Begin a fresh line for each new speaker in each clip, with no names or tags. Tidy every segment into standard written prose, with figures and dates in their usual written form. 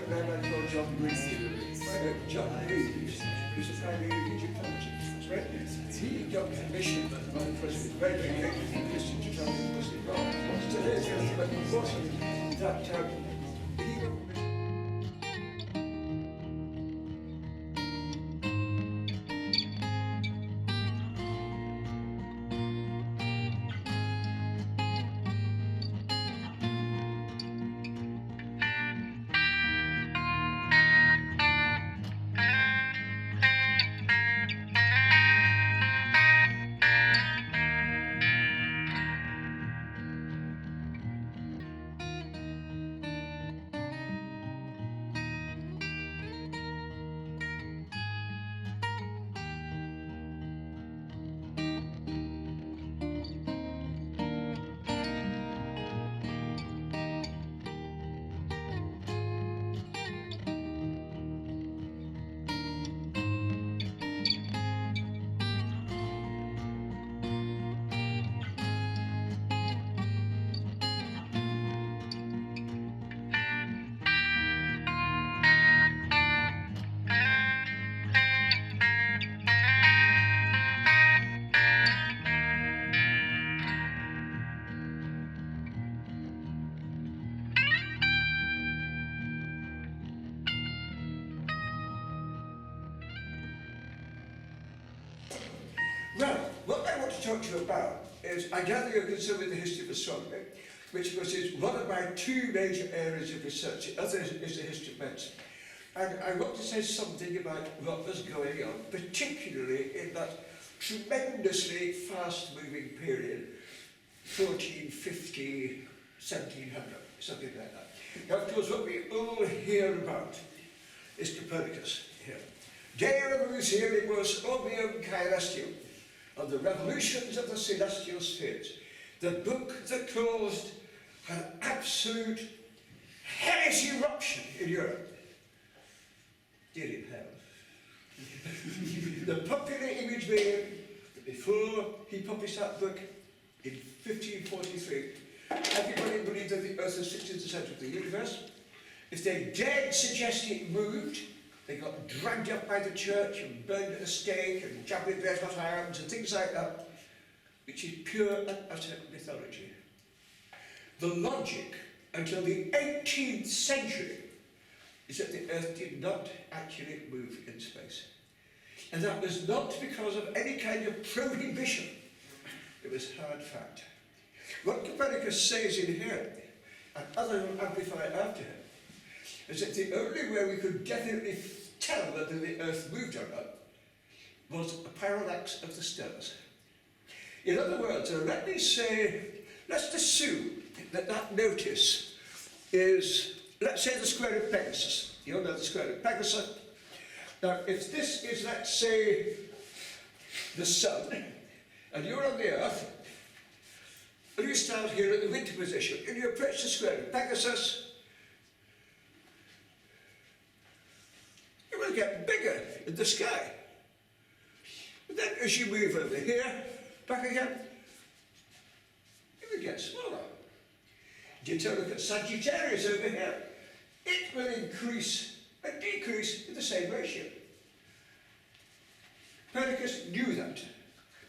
a man called John Greaves. John Greaves, who's a pioneer in Egyptology. Right? He got commissioned by the president, very big Christian to travel to Muslim world. Still is, but unfortunately, that he got Well, what I want to talk to you about is, I gather you're concerned with the history of astronomy, which of course is one of my two major areas of research. The other is the history of medicine. And I want to say something about what was going on, particularly in that tremendously fast-moving period, 1450, 1700, something like that. Now, of course, what we all hear about is Copernicus here. De Revolutionibus Orbium Caelestium, of the revolutions of the celestial spheres, the book that caused an absolute hellish eruption in Europe. Dear in hell. The popular image being that before he published that book in 1543, everybody believed that the Earth was fixed in the centre of the universe. If they dared suggest it moved, they got dragged up by the church and burned at the stake and jabbed with red hot irons and things like that, which is pure and utter mythology. The logic until the 18th century is that the Earth did not actually move in space. And that was not because of any kind of prohibition. It was hard fact. What Copernicus says in here, and others will amplify after him, is that the only way we could definitely tell whether the Earth moved or not was a parallax of the stars. In other words, let's assume that that notice is, let's say, the square of Pegasus. You all know the square of Pegasus. Now, if this is, let's say, the sun, and you're on the Earth, and you start here at the winter position, and you approach the square of Pegasus, it will get bigger in the sky. But then as you move over here, back again, it will get smaller. You take a look at Sagittarius over here, it will increase and decrease in the same ratio. Copernicus knew that.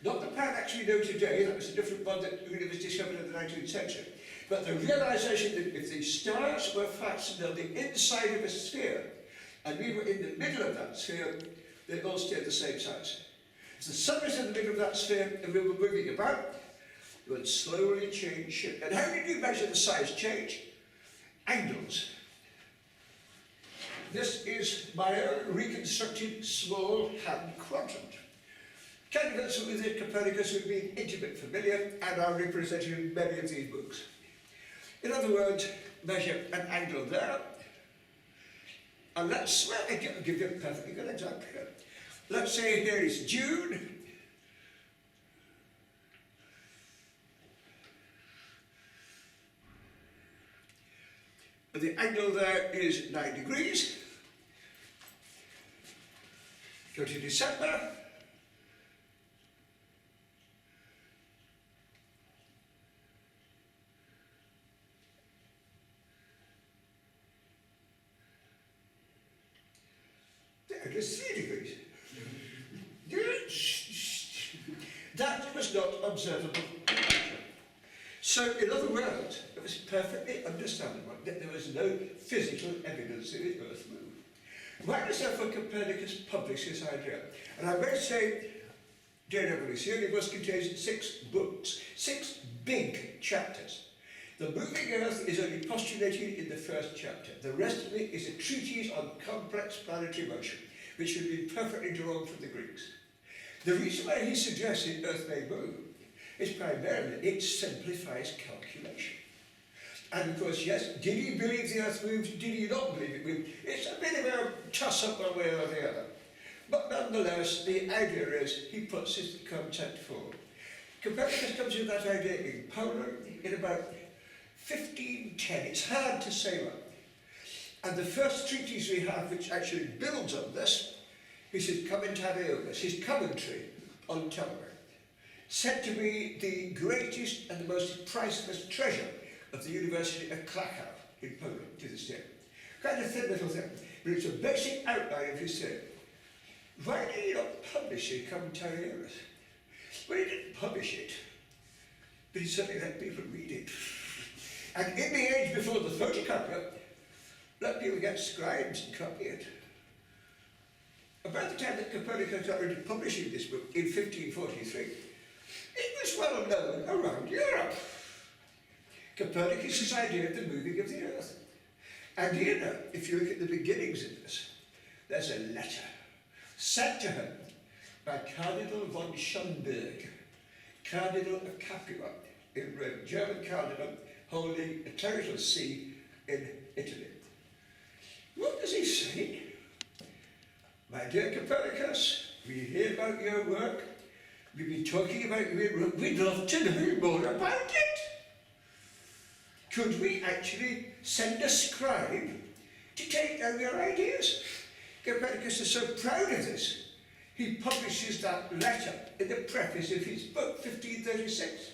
Not the parallax we know today, that was a different one that was discovered in the 19th century. But the realization that if the stars were fastened on the inside of a sphere, and we were in the middle of that sphere, they all stayed the same size. If the sun was in the middle of that sphere and we were moving about, it would slowly change shape. And how did you measure the size change? Angles. This is my own reconstructed small hand quadrant. Candidates with Copernicus would be intimate familiar and are represented in many of these books. In other words, measure an angle there. And I'll give you a perfectly good example here. Let's say here is June. And the angle there is 9 degrees. Go to December. it is 3 degrees. That was not observable. So, in other words, it was perfectly understandable that there was no physical evidence that the Earth moved. Why does therefore Copernicus publish this idea? And I may say, De Revolutione contains 6 books, 6 big chapters. The moving Earth is only postulated in the first chapter. The rest of it is a treatise on complex planetary motion, which would be perfectly drawn from the Greeks. The reason why he suggested Earth may move is primarily it simplifies calculation. And of course, yes, did he believe the Earth moved? Did he not believe it moved? It's a bit of a toss-up one way or the other. But nonetheless, the idea is he puts his concept forward. Copernicus comes with that idea in Poland in about 1510. It's hard to say what. And the first treatise we have, which actually builds on this, is his Commentariones, his commentary on Ptolemy, said to be the greatest and the most priceless treasure of the University of Krakow in Poland to this day. Kind of thin little thing, but it's a basic outline of his theory. Why did he not publish the Commentariones? Well, he didn't publish it, but he certainly let people read it. And in the age before the photocopier, let people get scribes and copy it. About the time that Copernicus got into publishing this book in 1543, it was well known around Europe. Copernicus' idea of the moving of the Earth. And you know, if you look at the beginnings of this, there's a letter sent to him by Cardinal von Schönberg, Cardinal of Capua in Rome, German cardinal holding a territorial see in Italy. What does he say? My dear Copernicus, we hear about your work. We've been talking about your work. We'd love to know more about it. Could we actually send a scribe to take down your ideas? Copernicus is so proud of this, he publishes that letter in the preface of his book, 1536.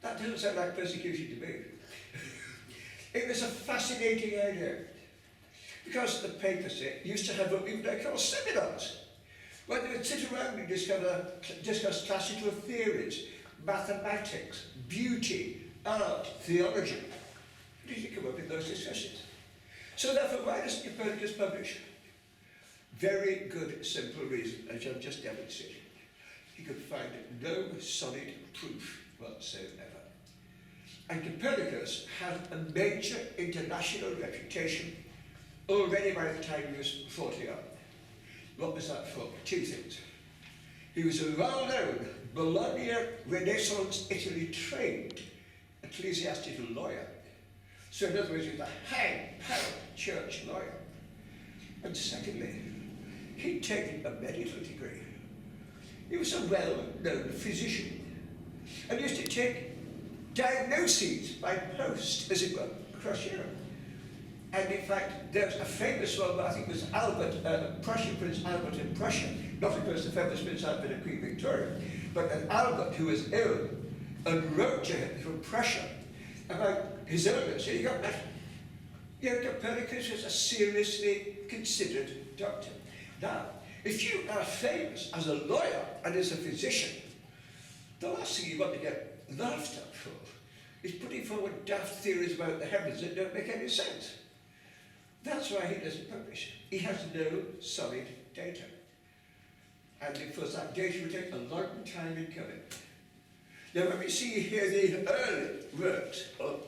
That doesn't sound like persecution to me. It was a fascinating idea, because the papacy used to have what we would call seminars, where they would sit around and discuss classical theories, mathematics, beauty, art, theology. How did he come up with those discussions? So therefore, why doesn't Copernicus publish? Very good, simple reason, as I've just demonstrated. He could find no solid proof whatsoever. And Copernicus had a major international reputation already by the time he was 40 odd. What was that for? 2 things. He was a well-known Bologna, Renaissance Italy trained ecclesiastical lawyer. So in other words, he was a high-powered church lawyer. And secondly, he'd taken a medical degree. He was a well-known physician and used to take diagnoses by post, as it were, across Europe. And in fact, there's a famous one, I think it was Albert, Prince Albert in Prussia, not of course the famous Prince Albert of Queen Victoria, but an Albert who was ill and wrote to him from Prussia about his illness. He got better. Yeah, Copernicus was a seriously considered doctor. Now, if you are famous as a lawyer and as a physician, the last thing you want to get laughed at for is putting forward daft theories about the heavens that don't make any sense. That's why he doesn't publish. He has no solid data. And of course that data will take a long time in coming. Now when we see here the early works or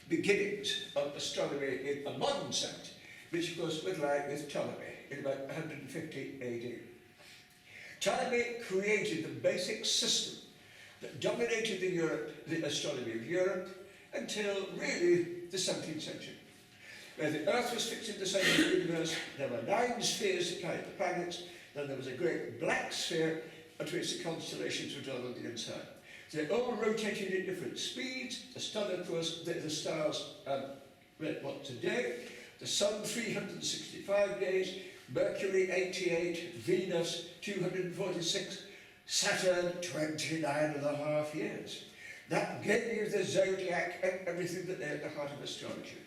beginnings of astronomy in a modern sense, which of course would lie with Ptolemy in about 150 AD. Ptolemy created the basic system that dominated the astronomy of Europe until really the 17th century. Where the Earth was fixed in the centre of the universe, there were 9 spheres that carried the planets, then there was a great black sphere at which the constellations were drawn on the inside. They all rotated at different speeds. The sun, of course, the stars what today, the Sun 365 days, Mercury 88, Venus 246, Saturn 29.5 years. That gave you the zodiac and everything that lay at the heart of astrology.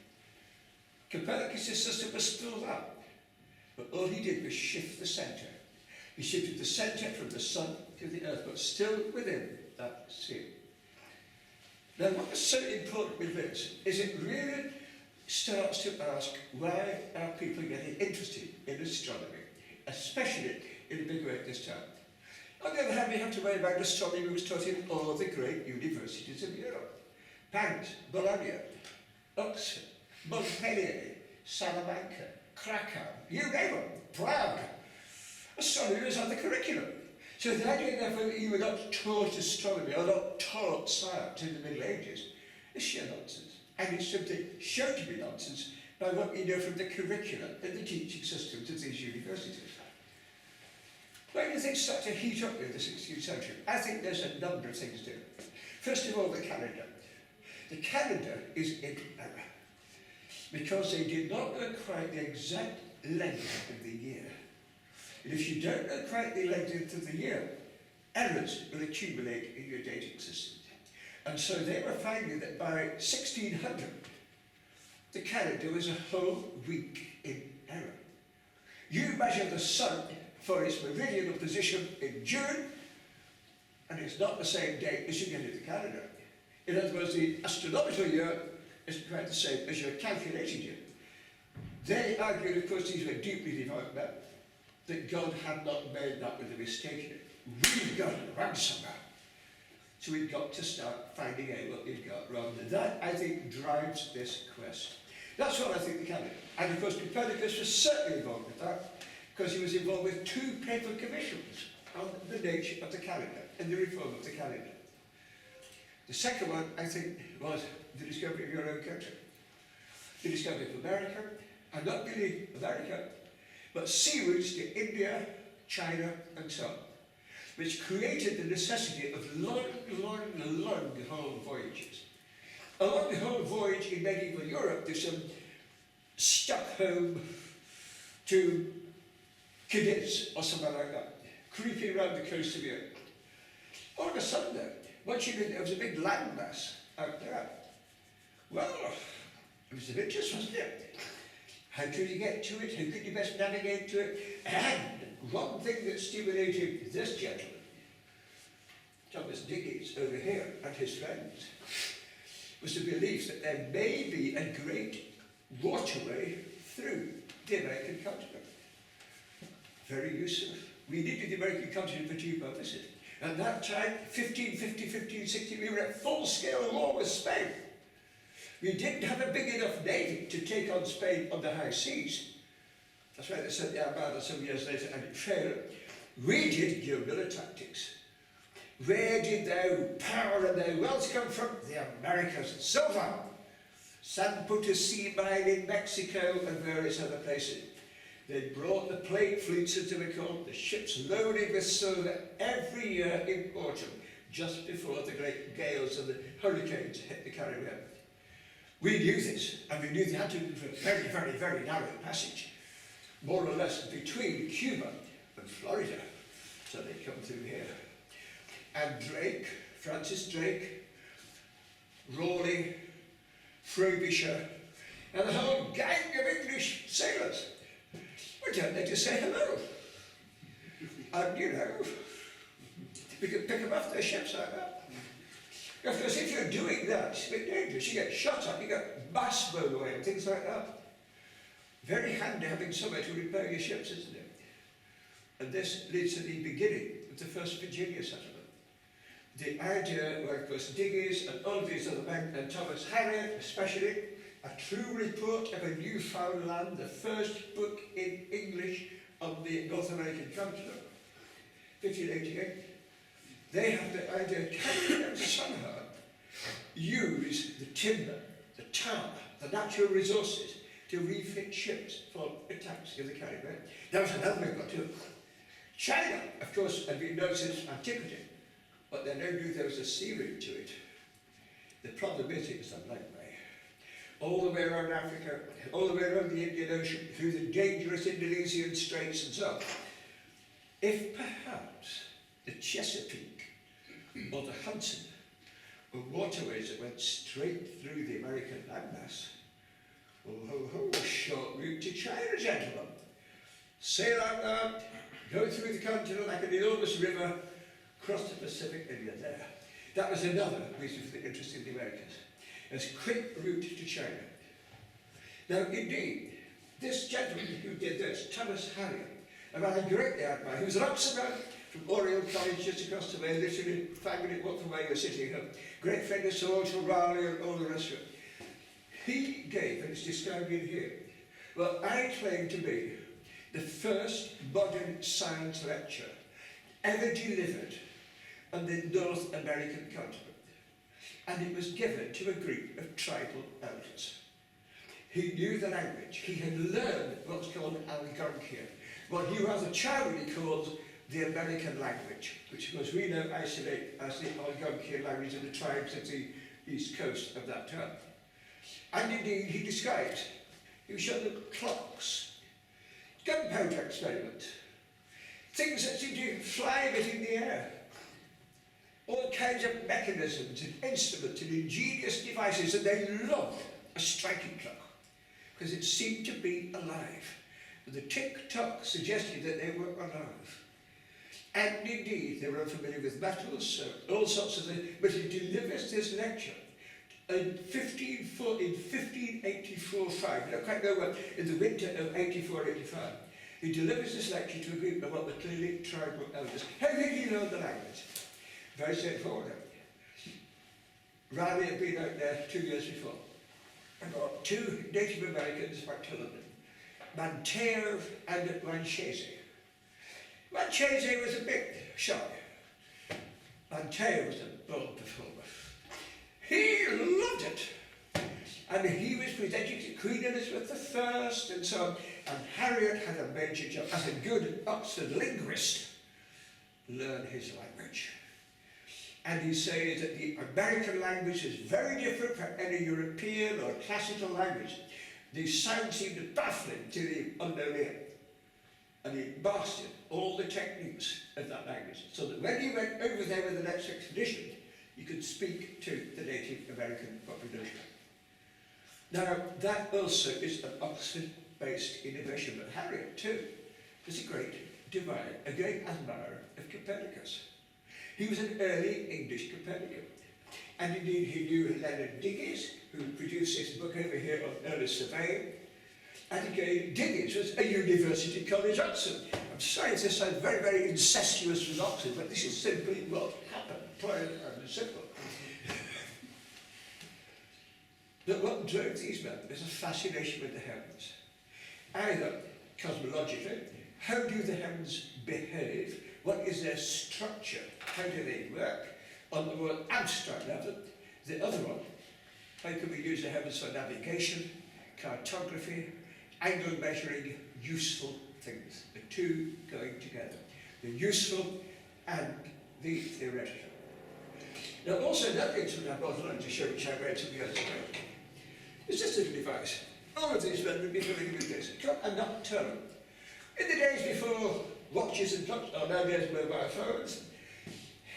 Copernicus' system was still that. But all he did was shift the centre. He shifted the centre from the sun to the earth, but still within that sea. Now, what is so important with this is it really starts to ask, why are people getting interested in astronomy, especially in a big way at this time? On the other hand, we have to worry about astronomy was taught in all the great universities of Europe. Paris, Bologna, Oxford, Montpellier, Salamanca, Krakow, you name it, Prague. Astronomy was on the curriculum. So the idea, therefore, that you were not taught astronomy or not taught science in the Middle Ages is sheer nonsense. And it's simply shown to be nonsense by what you know from the curriculum and the teaching systems of these universities. Why do things start to heat up in the 16th century? I think there's a number of things to it. First of all, the calendar. The calendar is in error because they did not know quite the exact length of the year. And if you don't know quite the length of the year, errors will accumulate in your dating system. And so they were finding that by 1600, the calendar was a whole week in error. You measure the sun for its meridional position in June, and it's not the same date as you get in the calendar. In other words, the astronomical year isn't quite the same as your calculated year. They argued, of course, these were deeply devout men, that God had not made that with a mistake in it. We've got it wrong somehow. So we've got to start finding out what we've got wrong. And that, I think, drives this quest. That's what I think the calendar. And of course, Copernicus was certainly involved with that, because he was involved with 2 papal commissions on the nature of the calendar and the reform of the calendar. The second one, I think, was the discovery of your own country. The discovery of America, and not really America, but sea routes to India, China, and so on, which created the necessity of long haul voyages. A long haul voyage in medieval Europe, there's some Stockholm to Cadiz or something like that, creeping around the coast of Europe. All of a sudden, once you knew there was a big landmass out there, well, it was of interest, wasn't it? How could you get to it? How could you best navigate to it? And one thing that stimulated this gentleman, Thomas Dickens over here, and his friends, was the belief that there may be a great waterway through the American continent. Very useful. We needed the American continent for 2 purposes. At that time, 1550, 1560, we were at full-scale war with Spain. We didn't have a big enough navy to take on Spain on the high seas. That's why they sent the Armada some years later and it failed. We did guerrilla tactics. Where did their power and their wealth come from? The Americas. So far. San Potosí mine in Mexico and various other places. They brought the plate fleets, as they were called, the ships loaded with silver every year in autumn, just before the great gales and the hurricanes hit the Caribbean. We knew this, and we knew they had to do a very, very, very narrow passage, more or less between Cuba and Florida. So they come through here. And Drake, Francis Drake, Raleigh, Frobisher, and the whole gang of English sailors were down there to say hello. And you know, we could pick them off their ships like that. Of course, if you're doing that, it's a bit dangerous. You get shot up, you get masts blown away and things like that. Very handy having somewhere to repair your ships, isn't it? And this leads to the beginning of the first Virginia settlement. The idea were, of course, Diggers and all of these other men, and Thomas Harriot especially, a true report of a Newfoundland, the first book in English on the North American continent, 1588. They have the idea, can we somehow use the timber, the tar, the natural resources to refit ships for attacks in the Caribbean? That was another way got to it. China, of course, had been known since antiquity, but they never knew there was a sea route to it. The problem is it was a long way. All the way around Africa, all the way around the Indian Ocean, through the dangerous Indonesian Straits and so on. If perhaps the Chesapeake or the Hudson were waterways that went straight through the American landmass, a short route to China, gentlemen. sail out there, go through the continent like an enormous river, cross the Pacific, and you're there. That was another reason for the interest in the Americas. As quick route to China. Now, indeed, this gentleman who did this, Thomas Harrier, a man I greatly admire, he was an Oxford man from Oriel College just across the way, literally 5-minute walk from where you're sitting here. Great friend of Saul, Raleigh, and all the rest of it. He gave, and it's described in here, what I claim to be the first modern science lecture ever delivered on the North American continent. And it was given to a group of tribal elders. He knew the language. He had learned what's called Algonquian, what he rather charmingly called the American language, which of course we now isolate as the Algonquian language of the tribes of the east coast of that time. And indeed, he described, he showed them clocks, gunpowder experiment, things that seem to fly a bit in the air, all kinds of mechanisms and instruments and ingenious devices, and they loved a striking clock because it seemed to be alive. The tick-tock suggested that they were alive. And indeed, they were unfamiliar with metals, all sorts of things, but he delivers this lecture in 1584-5, I don't quite know when, in the winter of 84-85. He delivers this lecture to a group of what were clearly tribal elders. How did he learn the language? Very straightforward. Raleigh had been out there 2 years before. I got 2 Native Americans back to London, Manteo and Manchese. Manchese was a bit shy. Manteo was a bold performer. He loved it. And he was presenting to Queen Elizabeth I and so on. And Harriet had a major job as a good Oxford linguist, learn his language. And he says that the American language is very different from any European or classical language. The sound seemed baffling to the unknown ear. And he mastered all the techniques of that language, so that when he went over there with the next expedition, you could speak to the Native American population. Now, that also is an Oxford-based innovation, but Harriet, too, was a great divine, a great admirer of Copernicus. He was an early English Copernican. And indeed, he knew Leonard Digges, who produced this book over here on early surveying. And again, Digges was a University College Oxford. I'm sorry to sound very, very incestuous with Oxford, but this is simply what happened, plain and simple. But what drove these men was a fascination with the heavens. Either cosmologically, how do the heavens behave? What is their structure? How do they work? On the more abstract level, the other one, how can we use the heavens for navigation, cartography, angle measuring, useful things? The two going together, the useful and the theoretical. Now also another instrument I brought along to show, which I read some years ago, is this little device. All of these men would be familiar with this. It's called a nocturnal. In the days before watches and clocks, or nowadays mobile phones,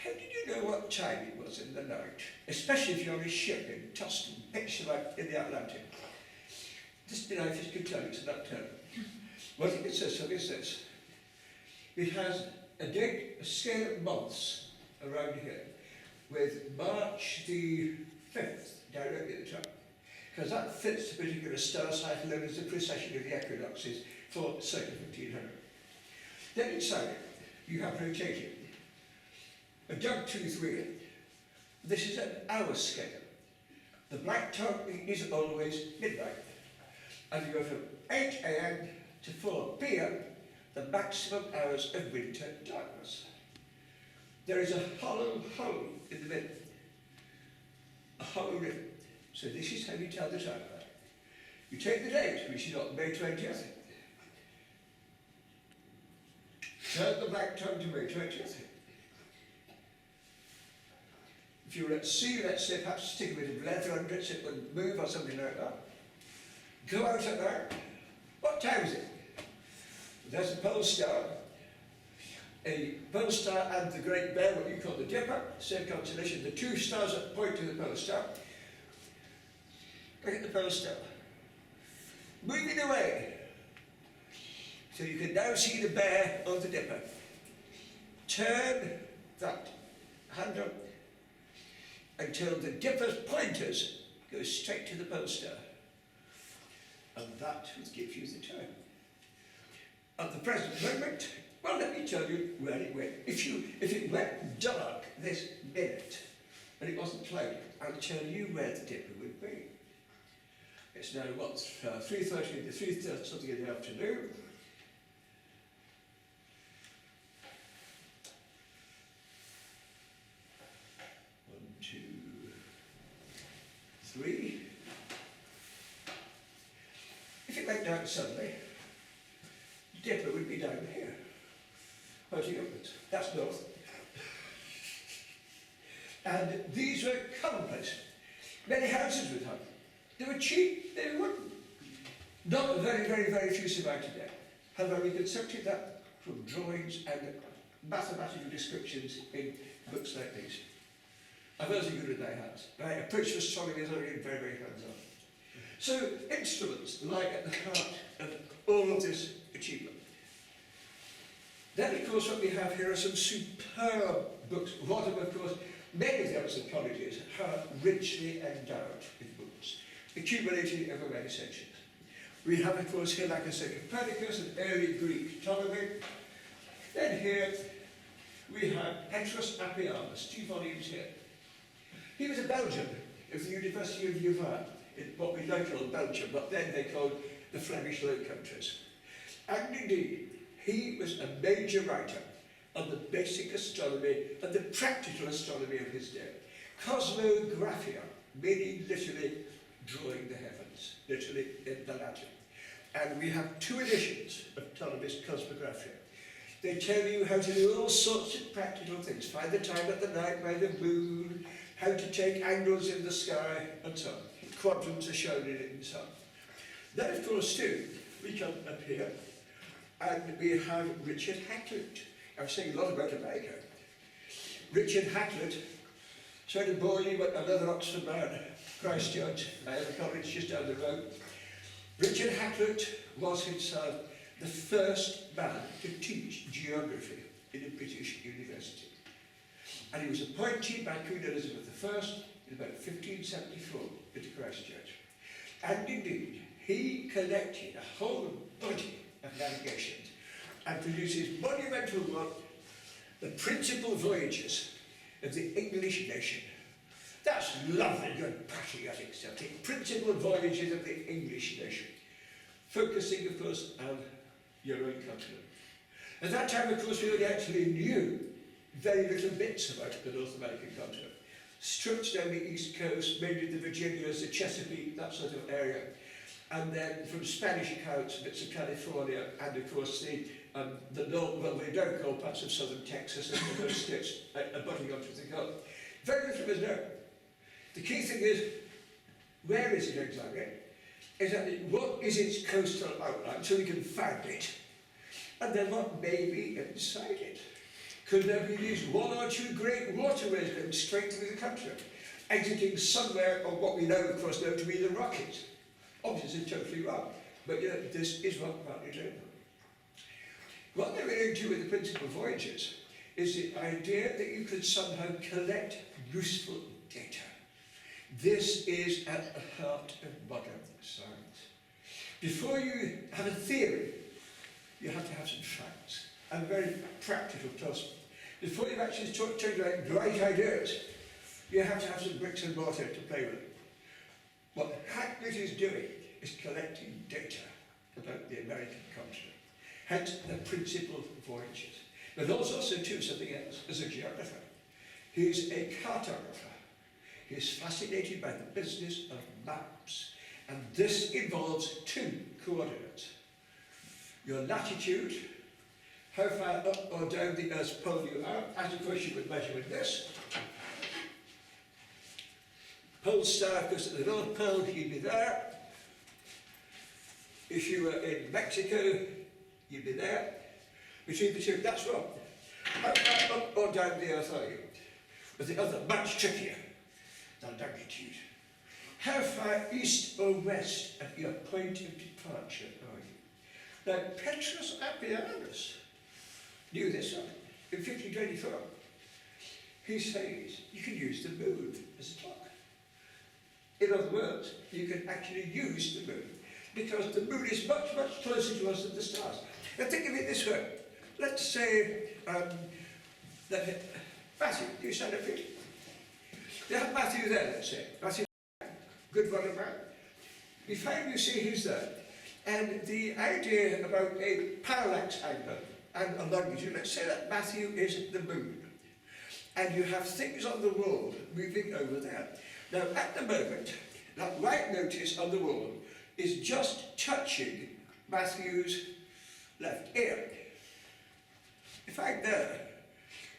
how did you know what time it was in the night? Especially if you're on a ship in tossed and pitched about in the Atlantic. This device can tell you it's a nocturnal. What it consists of is this. It has a date, a scale of months around here, with March the 5th directly at the top, because that fits the particular star cycle known as the precession of the equinoxes for circa 1500. Then inside it, you have rotating a dog-tooth wheel. This is an hour scale. The black top is always midnight. And you go from 8 AM to 4 PM, the maximum hours of winter darkness. There is a hollow hole in the middle, a hollow rim. So this is how you tell the time. You take the date, which is on May 20th. Turn the black tongue to May 20th. If you were at sea, let's say, perhaps stick a bit of leather under it so it wouldn't move or something like that. Go out at night. What time is it? There's a pole star. A pole star and the Great Bear, what you call the Dipper, same constellation, the two stars that point to the pole star. Look at the pole star. Moving away So you can now see the bear on the dipper. Turn that handle until the dipper's pointers go straight to the pole star. And that will give you the time. At the present moment, well, let me tell you where it went. If it went dark this minute and it wasn't cloudy, I'll tell you where the dipper would be. It's now, what, 3:30 something in the afternoon. 1, 2, 3. If it went down suddenly, the dipper would be down here, pointing upwards. That's north. And these were commonplace. Many houses would have. They were cheap, they were wooden. Not very, very, very few survive today. However, we constructed that from drawings and mathematical descriptions in books like these. I'm also good at my hands. My approach to astronomy is already very, very hands-on. So, instruments lie at the heart of all of this achievement. Then, of course, what we have here are some superb books. Wadham, of course, many of the other colleges are richly endowed with books, accumulating over many centuries. We have, of course, here, like I said, Copernicus and early Greek Ptolemy. Then here we have Petrus Appianus, 2 volumes here. He was a Belgian of the University of Louvain, in what we now call Belgium, but then they called the Flemish Low Countries. And indeed, he was a major writer on the basic astronomy and the practical astronomy of his day. Cosmographia, meaning literally drawing the heavens, literally in the Latin. And we have 2 editions of Ptolemy's Cosmographia. They tell you how to do all sorts of practical things, find the time of the night by the moon, how to take angles in the sky, and so on. Quadrants are shown in it and so on. Then, of course, too, we come up here, and we have Richard Heckler. I was saying a lot about America. Richard Heckler, sorry to bore you, but another Oxford man, Christchurch, I have a college just down the road. Richard Heckler was himself the first man to teach geography in a British university. And he was appointed by Queen Elizabeth I in about 1574 into Christchurch. And indeed, he collected a whole body of navigations and produced his monumental work, The Principal Voyages of the English Nation. That's lovely, good patriotic stuff. The Principal Voyages of the English Nation. Focusing, of course, on your own continent. At that time, of course, we only actually knew very little bits about the North American continent. Strips down the east coast, mainly the Virginias, the Chesapeake, that sort of area. And then from Spanish accounts, bits of California, and of course the north, well, they don't call parts of southern Texas and those states abutting onto the Gulf. Very little is known. The key thing is, where is it exactly? Exactly, what is its coastal outline, so we can find it? And then what may be inside it? Could there be these 1 or 2 great waterways going straight through the country, exiting somewhere on what we now, of course, know to be the Rockies? Obviously, it's totally wrong, but you know, this is what partly do. What they're going to do with the Principal Voyages is the idea that you could somehow collect useful data. This is at the heart of modern science. Before you have a theory, you have to have some facts, and a very practical plus. Before you actually start talking about great ideas, you have to have some bricks and mortar to play with. What Heckler is doing is collecting data about the American continent, hence the Principal Voyages. But there's also too something else. As a geographer, he's a cartographer. He's fascinated by the business of maps, and this involves 2 coordinates. Your latitude, how far up or down the Earth's pole you are, as of course you would measure with this. Pole star, because at the North Pole you'd be there. If you were in Mexico, you'd be there. Between the 2, that's wrong. How far up or down the Earth are you? But the other, much trickier, the longitude. How far east or west of your point of departure are you? Now, Petrus Appianus knew this one in 1524. He says you can use the moon as a clock. In other words, you can actually use the moon because the moon is much, much closer to us than the stars. Now think of it this way. Let's say that Matthew, do you stand up here? You have Matthew there, let's say. Matthew, good one of mine. We find, you see, he's there. And the idea about a parallax angle and a longitude, let's say that Matthew is the moon. And you have things on the wall moving over there. Now, at the moment, that right notice on the wall is just touching Matthew's left ear. If I'm there,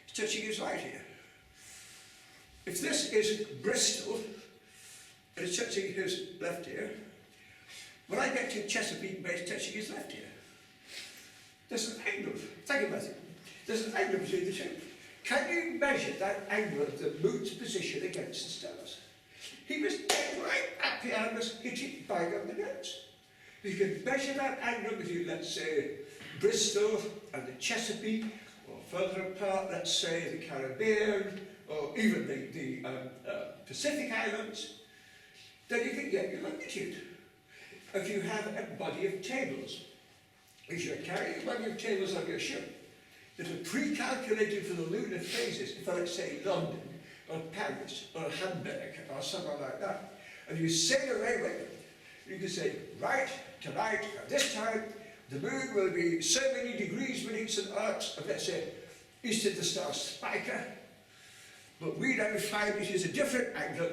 it's touching his right ear. If this is Bristol, and it's touching his left ear, when I get to Chesapeake Bay, it's touching his left ear. There's an angle. Thank you, Matthew. There's an angle between the two. Can you measure that angle of the moon's position against the stars? He was dead right. Appianus hit it bang on the nose. You can measure that angle between, let's say, Bristol and the Chesapeake, or further apart, let's say, the Caribbean, or even the Pacific Islands, then you can get your longitude. If you have a body of tables, if you're carrying a body of tables on your ship that are pre-calculated for the lunar phases, for let's say London, or Paris, or Hamburg, or somewhere like that, and you sail away with them, you can say, right, tonight, at this time, the moon will be so many degrees, minutes, and arcs of, let's say, east of the star Spica, but we now find it is a different angle.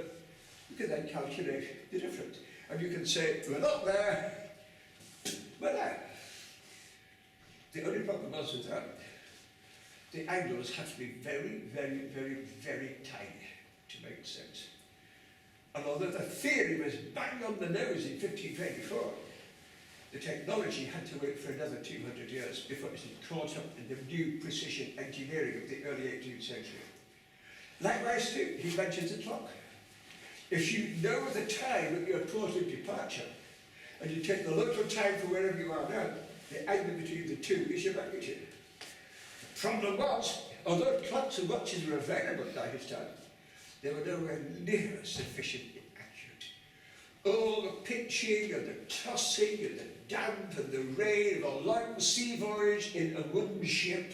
You can then calculate the difference. And you can say, we're not there, we're there. The only problem was with that, the angles have to be very, very, very, very tiny to make sense. And although the theory was bang on the nose in 1524, the technology had to wait for another 200 years before it had caught up in the new precision engineering of the early 18th century. Likewise too, he mentions the clock. If you know the time of your port of departure, and you take the local time for wherever you are now, the angle between the two is your magnitude. The problem was, although clocks and watches were available by his time, they were nowhere near sufficiently accurate. All the pitching and the tossing and the damp and the rain of a long sea voyage in a wooden ship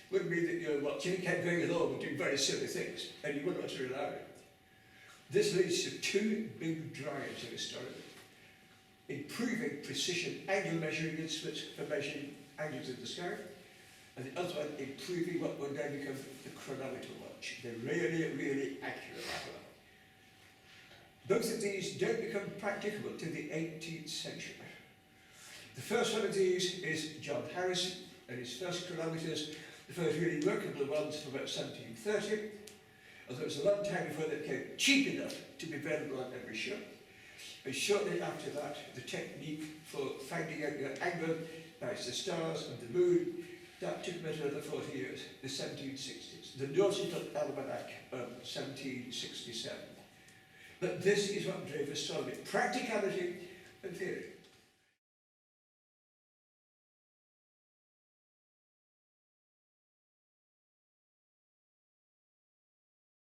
would mean that your watch kept going along and doing very silly things, and you wouldn't want to rely on it. This leads to two big drives in astronomy. Improving precision angle measuring instruments for measuring angles in the sky, and the other one improving what will now become the chronometer watch, the really, really accurate one. Both of these don't become practicable till the 18th century. The first one of these is John Harris and his first chronometers, the first really workable ones from about 1730, although it was a long time before they became cheap enough to be available on every ship. And shortly after that, the technique for finding out your angle by the stars and the moon, that took about another 40 years, the 1760s, the nautical almanac of 1767. But this is what drove astronomy, practicality and theory.